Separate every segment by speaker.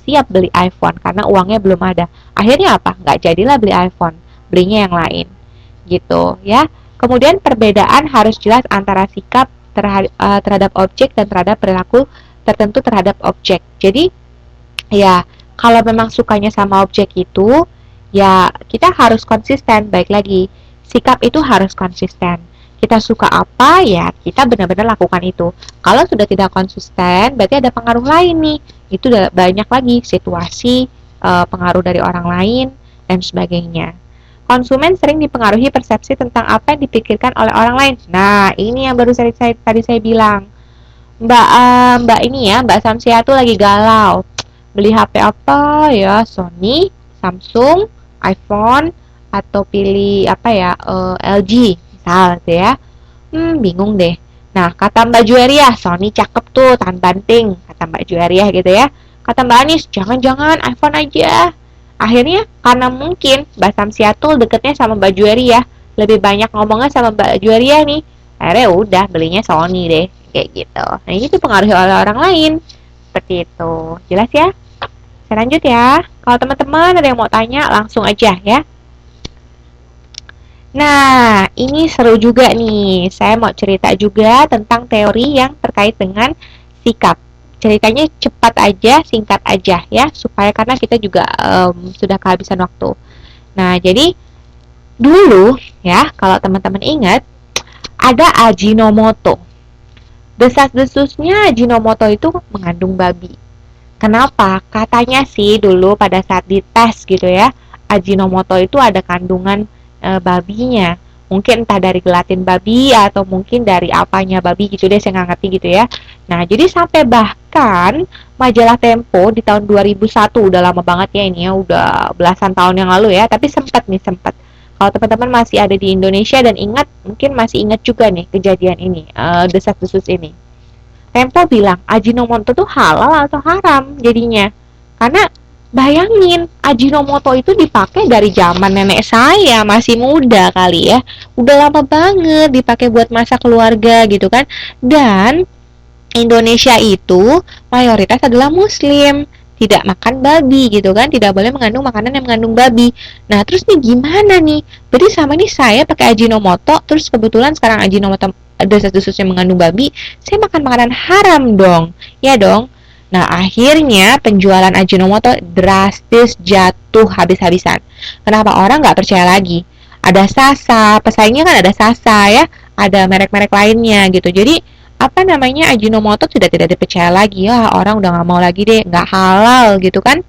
Speaker 1: siap beli iPhone karena uangnya belum ada. Akhirnya apa? Nggak jadilah beli iPhone, belinya yang lain. Gitu ya. Kemudian perbedaan harus jelas antara sikap terhadap objek dan terhadap perilaku tertentu terhadap objek. Jadi ya kalau memang sukanya sama objek itu, ya kita harus konsisten. Baik lagi, sikap itu harus konsisten. Kita suka apa, ya kita benar-benar lakukan itu. Kalau sudah tidak konsisten, berarti ada pengaruh lain nih. Itu udah banyak lagi situasi, pengaruh dari orang lain, dan sebagainya. Konsumen sering dipengaruhi persepsi tentang apa yang dipikirkan oleh orang lain. Nah, ini yang baru tadi saya bilang. Mbak ini ya, Mbak Samsia tuh lagi galau. Beli HP apa ya? Sony, Samsung, iPhone, atau pilih apa ya? LG, misal gitu ya. Bingung deh. Nah, kata Mbak Jueria, Sony cakep tuh, tahan banting, kata Mbak Jueria gitu ya. Kata Mbak Anis, jangan-jangan iPhone aja. Akhirnya karena mungkin Mbak Samsiatul deketnya sama Mbak Jueria, lebih banyak ngomongnya sama Mbak Jueria nih. Akhirnya udah belinya Sony deh, kayak gitu. Nah, ini dipengaruhi oleh orang lain. Seperti itu. Jelas ya? Saya lanjut ya. Kalau teman-teman ada yang mau tanya, langsung aja ya. Nah, ini seru juga nih. Saya mau cerita juga tentang teori yang terkait dengan sikap. Ceritanya cepat aja, singkat aja ya, supaya karena kita juga sudah kehabisan waktu. Nah, jadi dulu ya, kalau teman-teman ingat, ada Ajinomoto. Desas-desusnya Ajinomoto itu mengandung babi. Kenapa? Katanya sih dulu pada saat dites gitu ya, Ajinomoto itu ada kandungan babinya. Mungkin entah dari gelatin babi atau mungkin dari apanya babi gitu deh, saya nggak ngerti gitu ya. Nah, jadi sampai bahkan majalah Tempo di tahun 2001, udah lama banget ya ini ya, udah belasan tahun yang lalu ya, tapi sempat. Kalau teman-teman masih ada di Indonesia dan ingat, mungkin masih ingat juga nih kejadian ini, desas-desus ini. Tempo bilang Ajinomoto tuh halal atau haram jadinya. Karena bayangin, Ajinomoto itu dipakai dari zaman nenek saya, masih muda kali ya. Udah lama banget dipakai buat masak keluarga gitu kan. Dan Indonesia itu mayoritas adalah muslim, tidak makan babi gitu kan, tidak boleh mengandung makanan yang mengandung babi. Nah, terus nih gimana nih? Berarti sama nih saya pakai Ajinomoto, terus kebetulan sekarang Ajinomoto desas-desusnya mengandung babi, saya makan makanan haram dong. Ya dong. Nah, akhirnya penjualan Ajinomoto drastis jatuh habis-habisan. Kenapa? Orang nggak percaya lagi. Ada Sasa, pesaingnya kan ada Sasa ya, ada merek-merek lainnya gitu. Jadi, apa namanya, Ajinomoto sudah tidak dipercaya lagi. Ya, orang udah nggak mau lagi deh, nggak halal gitu kan.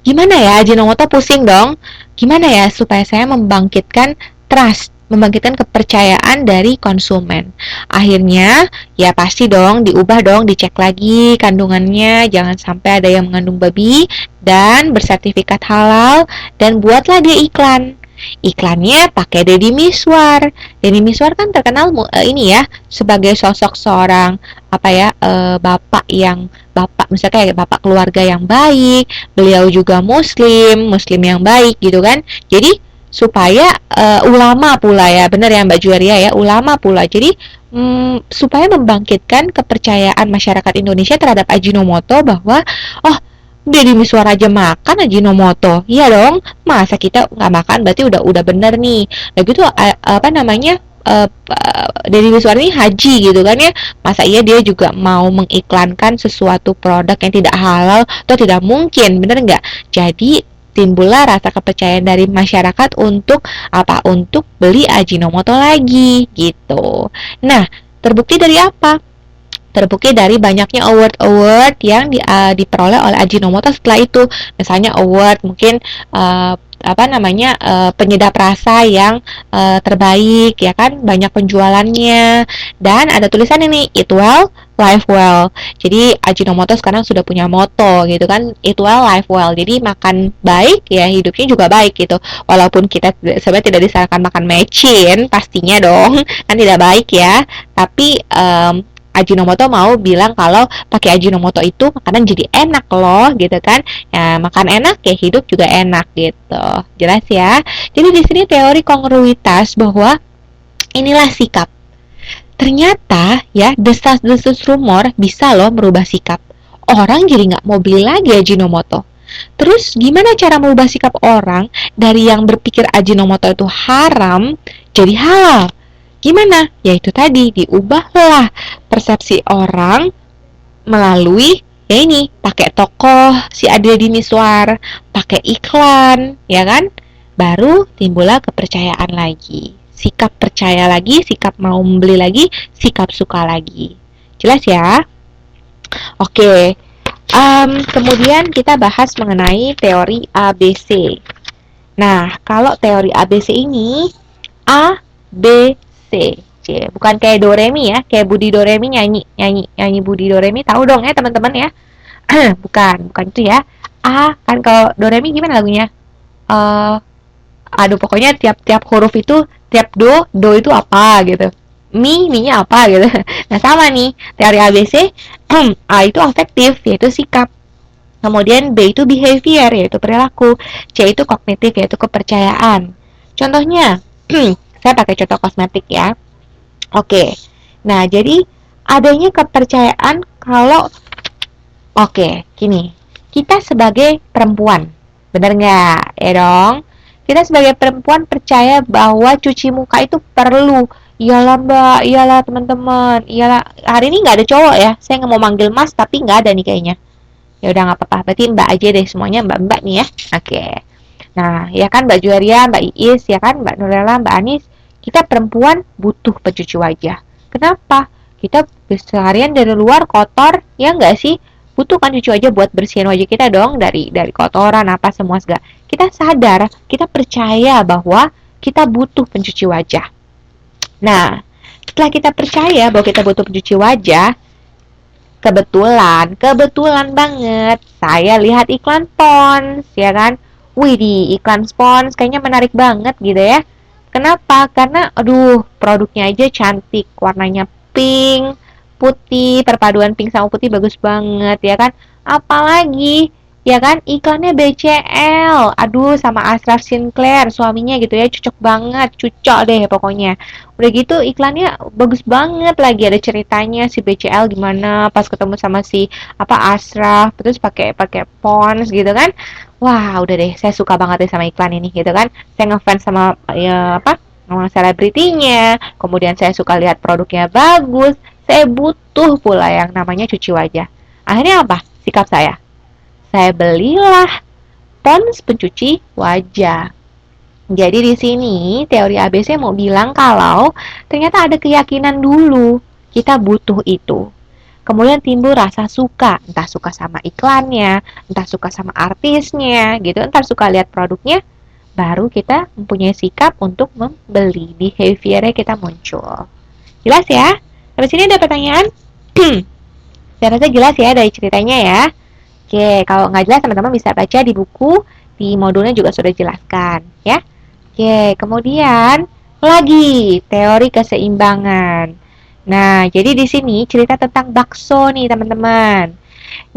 Speaker 1: Gimana ya, Ajinomoto pusing dong. Gimana ya supaya saya membangkitkan trust, membangkitkan kepercayaan dari konsumen. Akhirnya, ya pasti dong diubah dong, dicek lagi kandungannya, jangan sampai ada yang mengandung babi, dan bersertifikat halal, dan buatlah dia iklan. Iklannya pakai Deddy Miswar. Deddy Miswar kan terkenal ini ya, sebagai sosok seorang apa ya, bapak misalnya kayak bapak keluarga yang baik, beliau juga muslim yang baik gitu kan. Jadi supaya ulama pula ya, benar ya Mbak Juaria ya, ulama pula. Jadi supaya membangkitkan kepercayaan masyarakat Indonesia terhadap Ajinomoto bahwa oh, Deddy Miswar aja makan Ajinomoto, iya dong, masa kita nggak makan, berarti udah bener nih. Nah gitu apa namanya, Deddy Miswar ini haji gitu kan ya, masa iya dia juga mau mengiklankan sesuatu produk yang tidak halal, atau tidak mungkin, bener nggak? Jadi timbullah rasa kepercayaan dari masyarakat untuk apa? Untuk beli Ajinomoto lagi gitu. Nah, terbukti dari apa? Terbukti dari banyaknya award yang diperoleh oleh Ajinomoto setelah itu. Misalnya award mungkin apa namanya, penyedap rasa yang terbaik ya kan, banyak penjualannya, dan ada tulisan ini, eat well, live well. Jadi Ajinomoto sekarang sudah punya moto gitu kan, eat well, live well. Jadi makan baik ya hidupnya juga baik gitu. Walaupun kita sebenarnya tidak disarankan makan mecin pastinya dong, kan tidak baik ya. Tapi Ajinomoto mau bilang kalau pakai Ajinomoto itu makanan jadi enak loh gitu kan. Ya, makan enak ya hidup juga enak gitu. Jelas ya. Jadi di sini teori kongruitas bahwa inilah sikap. Ternyata ya, desas-desus rumor bisa loh merubah sikap. orang jadi nggak mau beli lagi Ajinomoto. Terus gimana cara merubah sikap orang dari yang berpikir Ajinomoto itu haram jadi halal? Gimana? Yaitu tadi diubahlah persepsi orang melalui ya ini pakai tokoh si Deddy Miswar, pakai iklan, ya kan? Baru timbullah kepercayaan lagi, sikap percaya lagi, sikap mau membeli lagi, sikap suka lagi. Jelas ya? Oke. Kemudian kita bahas mengenai teori ABC. Nah, kalau teori ABC ini A, B, C. Bukan kayak Doremi ya, kayak Budi Doremi nyanyi Budi Doremi, tahu dong ya teman-teman ya. bukan itu ya. A kan kalau Doremi gimana lagunya? Uh, Aduh pokoknya tiap huruf itu tiap do itu apa gitu. Mi-nya apa gitu. Nah sama nih teori ABC. A itu afektif yaitu sikap. Kemudian B itu behavior yaitu perilaku. C itu kognitif yaitu kepercayaan. Contohnya, saya pakai contoh kosmetik ya. Oke. Nah, jadi adanya kepercayaan kalau gini. Kita sebagai perempuan, benar nggak? Ya dong. Kita sebagai perempuan percaya bahwa cuci muka itu perlu. Iyalah mbak, iyalah teman-teman, iyalah. Hari ini nggak ada cowok ya. Saya nggak mau manggil mas, tapi nggak ada nih kayaknya. Ya udah nggak apa-apa, berarti mbak aja deh semuanya mbak-mbak nih ya. Oke. Nah, ya kan Mbak Juaria, Mbak Iis, ya kan Mbak Nurella, Mbak Anis, kita perempuan butuh pencuci wajah. Kenapa? Kita seharian dari luar kotor, ya nggak sih? Butuh kan cuci wajah buat bersihin wajah kita dong dari kotoran apa semua segala. Kita sadar, kita percaya bahwa kita butuh pencuci wajah. Nah, setelah kita percaya bahwa kita butuh pencuci wajah, kebetulan banget saya lihat iklan Pond's, ya kan? Wih, di iklan Pond's kayaknya menarik banget gitu ya. Kenapa? Karena aduh, produknya aja cantik, warnanya pink, putih, perpaduan pink sama putih bagus banget ya kan? Apalagi ya kan iklannya BCL, aduh sama Ashraf Sinclair suaminya gitu ya, cocok banget, cocok deh pokoknya. Udah gitu iklannya bagus banget lagi, ada ceritanya si BCL gimana pas ketemu sama si Ashraf terus pakai pakai Pond's gitu kan. Wah udah deh, saya suka banget deh sama iklan ini gitu kan. Saya ngefans sama ya sama selebritinya, kemudian saya suka lihat produknya bagus, saya butuh pula yang namanya cuci wajah. Akhirnya apa sikap saya belilah Pond's pencuci wajah. Jadi di sini teori ABC mau bilang kalau ternyata ada keyakinan dulu kita butuh itu. Kemudian timbul rasa suka, entah suka sama iklannya, entah suka sama artisnya, gitu, entah suka lihat produknya, baru kita mempunyai sikap untuk membeli, behaviornya kita muncul. Jelas ya? Sampai sini ada pertanyaan? Saya rasa jelas ya dari ceritanya ya. Oke, kalau nggak jelas teman-teman bisa baca di buku, di modulnya juga sudah jelaskan ya. Oke, kemudian lagi teori keseimbangan. Nah, jadi di sini cerita tentang bakso nih teman-teman.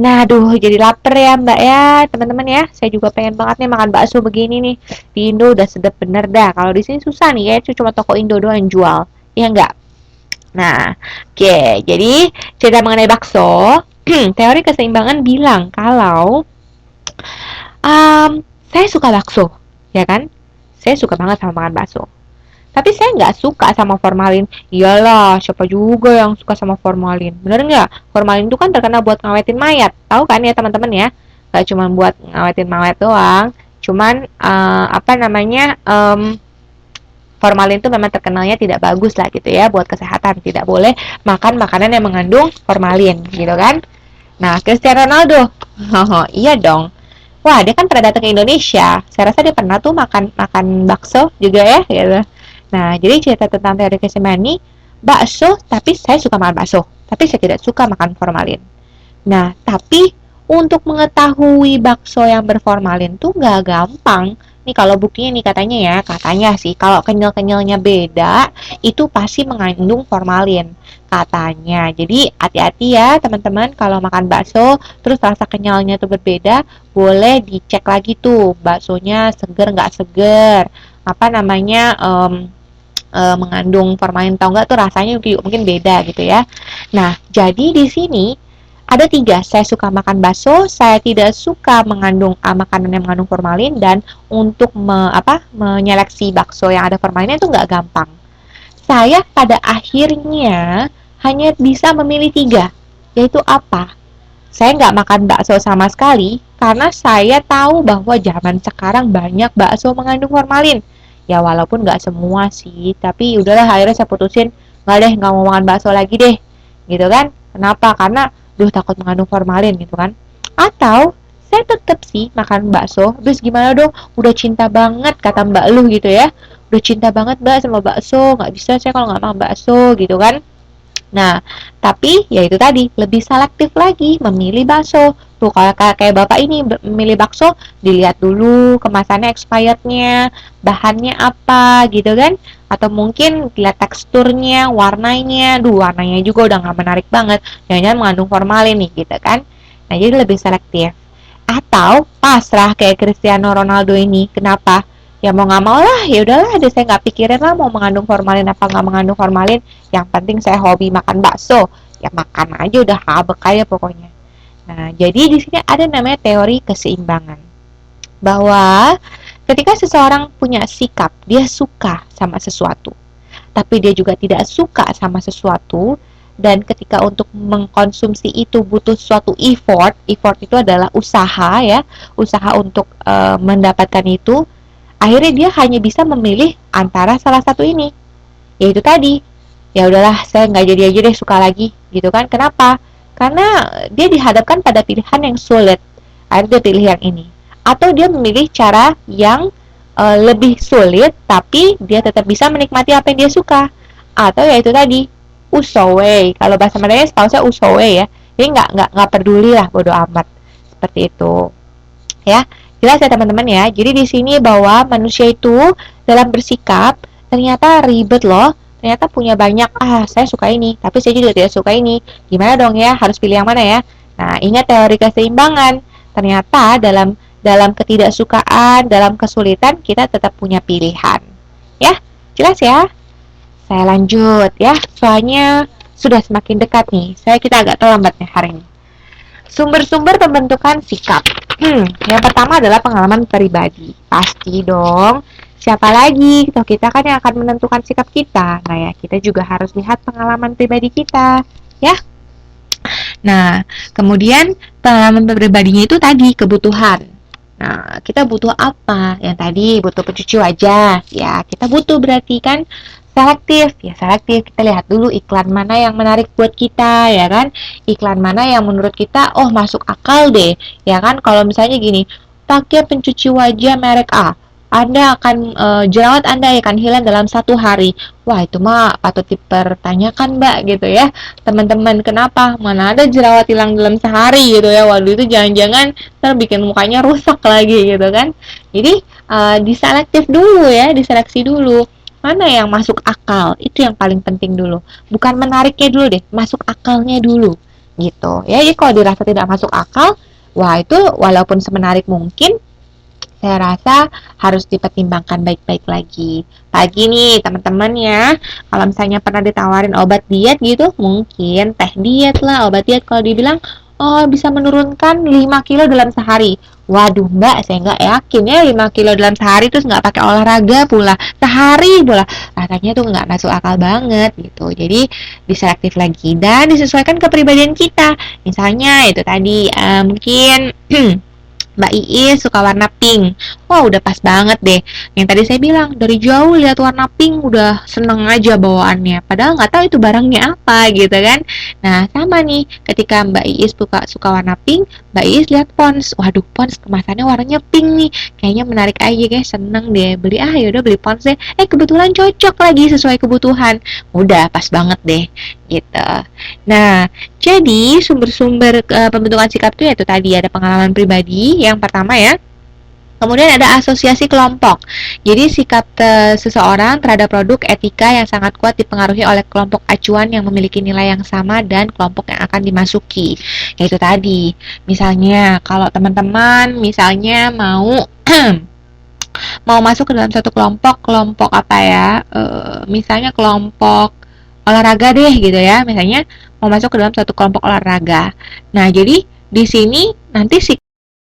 Speaker 1: Nah, aduh jadi lapar ya Mbak ya, teman-teman ya. Saya juga pengen banget nih makan bakso begini nih. Di Indo udah sedap bener dah. Kalau di sini susah nih ya, itu cuma toko Indo doang yang jual. Iya enggak? Nah, oke. Jadi cerita mengenai bakso. Teori keseimbangan bilang kalau saya suka bakso, ya kan? Saya suka banget sama makan bakso. Tapi saya nggak suka sama formalin. Iyalah, siapa juga yang suka sama formalin? Bener nggak? Formalin itu kan terkenal buat ngawetin mayat. Tahu kan ya teman-teman ya? Gak cuma buat ngawetin mayat doang. Cuman formalin itu memang terkenalnya tidak bagus lah gitu ya buat kesehatan. Tidak boleh makan makanan yang mengandung formalin gitu kan. Nah, Cristiano Ronaldo. Oh, iya dong. Wah, dia kan pernah datang ke Indonesia. Saya rasa dia pernah tuh makan bakso juga ya gitu. Nah, jadi cerita tentang teori keseimbangan ini bakso, tapi saya suka makan bakso, tapi saya tidak suka makan formalin. Nah, tapi untuk mengetahui bakso yang berformalin tuh nggak gampang. Nih kalau buktinya nih katanya sih kalau kenyal-kenyalnya beda itu pasti mengandung formalin katanya. Jadi hati-hati ya teman-teman kalau makan bakso terus rasa kenyalnya tuh berbeda, boleh dicek lagi tuh baksonya seger nggak seger, mengandung formalin atau enggak tuh rasanya mungkin beda gitu ya. Nah, jadi di sini Ada 3, saya suka makan bakso, saya tidak suka mengandung makanan yang mengandung formalin, dan untuk menyeleksi bakso yang ada formalinnya itu nggak gampang. Saya pada akhirnya hanya bisa memilih 3, yaitu apa? Saya nggak makan bakso sama sekali karena saya tahu bahwa zaman sekarang banyak bakso mengandung formalin. Ya walaupun nggak semua sih, tapi udahlah akhirnya saya putusin nggak deh, nggak mau makan bakso lagi deh, gitu kan? Kenapa? Karena takut mengandung formalin gitu kan? Atau saya tetap sih makan bakso, terus gimana dong? Udah cinta banget kata Mbak Lu gitu ya, udah cinta banget Mbak sama bakso, nggak bisa saya kalau nggak makan bakso gitu kan? Nah, tapi ya itu tadi, lebih selektif lagi memilih bakso. Tuh kalau kayak Bapak ini memilih bakso, dilihat dulu kemasannya expirednya, bahannya apa gitu kan? Atau mungkin lihat teksturnya, warnanya, warnanya juga udah nggak menarik banget. Jangan-jangan mengandung formalin nih gitu kan? Nah, jadi lebih selektif. Atau pasrah kayak Cristiano Ronaldo ini. Kenapa? Ya mau nggak mau lah, ya udahlah deh, saya nggak pikirin lah mau mengandung formalin apa nggak mengandung formalin, yang penting saya hobi makan bakso, ya makan aja udah habek aja pokoknya. Nah, jadi di sini ada namanya teori keseimbangan, bahwa ketika seseorang punya sikap dia suka sama sesuatu tapi dia juga tidak suka sama sesuatu, dan ketika untuk mengkonsumsi itu butuh suatu effort itu adalah usaha ya, usaha untuk mendapatkan itu, akhirnya dia hanya bisa memilih antara salah satu ini, yaitu tadi, ya udahlah saya nggak jadi aja deh suka lagi gitu kan. Kenapa? Karena dia dihadapkan pada pilihan yang sulit, akhirnya dia pilih yang ini, atau dia memilih cara yang lebih sulit tapi dia tetap bisa menikmati apa yang dia suka, atau yaitu tadi usowe, kalau bahasa Madanya setahu saya usowe ya, jadi nggak peduli lah, bodo amat, seperti itu ya. Jelas ya teman-teman ya. Jadi di sini bahwa manusia itu dalam bersikap ternyata ribet loh. Ternyata punya banyak, saya suka ini, tapi saya juga tidak suka ini. Gimana dong ya? Harus pilih yang mana ya? Nah, ingat teori keseimbangan. Ternyata dalam ketidaksukaan, dalam kesulitan kita tetap punya pilihan. Ya, jelas ya? Saya lanjut ya. Soalnya sudah semakin dekat nih. Kita agak terlambat nih hari ini. Sumber-sumber pembentukan sikap. Yang pertama adalah pengalaman pribadi. Pasti dong. Siapa lagi? Toh kita kan yang akan menentukan sikap kita. Nah ya, kita juga harus lihat pengalaman pribadi kita. Ya. Nah, kemudian pengalaman pribadinya itu tadi kebutuhan. Nah, kita butuh apa? Yang tadi butuh pencuci wajah. Ya, kita butuh berarti kan selektif. Ya, selektif. Kita lihat dulu iklan mana yang menarik buat kita, ya kan? Iklan mana yang menurut kita, oh masuk akal deh. Ya kan? Kalau misalnya gini, pakai pencuci wajah merek A, anda akan jerawat Anda akan hilang dalam 1 hari. Wah, itu mah patut dipertanyakan, Mbak, gitu ya. Teman-teman, kenapa? Mana ada jerawat hilang dalam sehari gitu ya. Waduh, itu jangan-jangan ntar bikin mukanya rusak lagi gitu kan. Jadi, diselektif dulu ya, diseleksi dulu. Mana yang masuk akal? Itu yang paling penting dulu. Bukan menariknya dulu deh, masuk akalnya dulu. Gitu. Ya, jadi kalau dirasa tidak masuk akal, wah itu walaupun semenarik mungkin, saya rasa harus dipertimbangkan baik-baik lagi. Pagi nih teman-teman ya, kalau misalnya pernah ditawarin obat diet gitu, mungkin teh diet lah, obat diet kalau dibilang oh bisa menurunkan 5 kilo dalam sehari. Waduh mbak, saya nggak yakin ya 5 kilo dalam sehari terus nggak pakai olahraga pula, sehari pula. Rasanya tuh nggak masuk akal banget gitu. Jadi diselektif lagi dan disesuaikan kepribadian kita. Misalnya itu tadi mungkin Mbak Iis suka warna pink. Wah, udah pas banget deh. Yang tadi saya bilang, dari jauh lihat warna pink udah seneng aja bawaannya. Padahal nggak tahu itu barangnya apa gitu kan. Nah, sama nih. Ketika Mbak Iis suka warna pink, Mbak Iis lihat Pons. Waduh, Pons kemasannya warnanya pink nih. Kayaknya menarik aja guys, seneng deh. Beli yaudah beli Pons deh. Kebetulan cocok lagi sesuai kebutuhan. Udah pas banget deh gitu. Nah, jadi sumber-sumber pembentukan sikap itu yaitu tadi ada pengalaman pribadi yang pertama ya. Kemudian ada asosiasi kelompok. Jadi sikap seseorang terhadap produk etika yang sangat kuat dipengaruhi oleh kelompok acuan yang memiliki nilai yang sama dan kelompok yang akan dimasuki. Yaitu tadi, misalnya kalau teman-teman misalnya mau mau masuk ke dalam satu kelompok apa ya? Misalnya kelompok olahraga deh gitu ya, misalnya mau masuk ke dalam satu kelompok olahraga. Nah, jadi di sini nanti si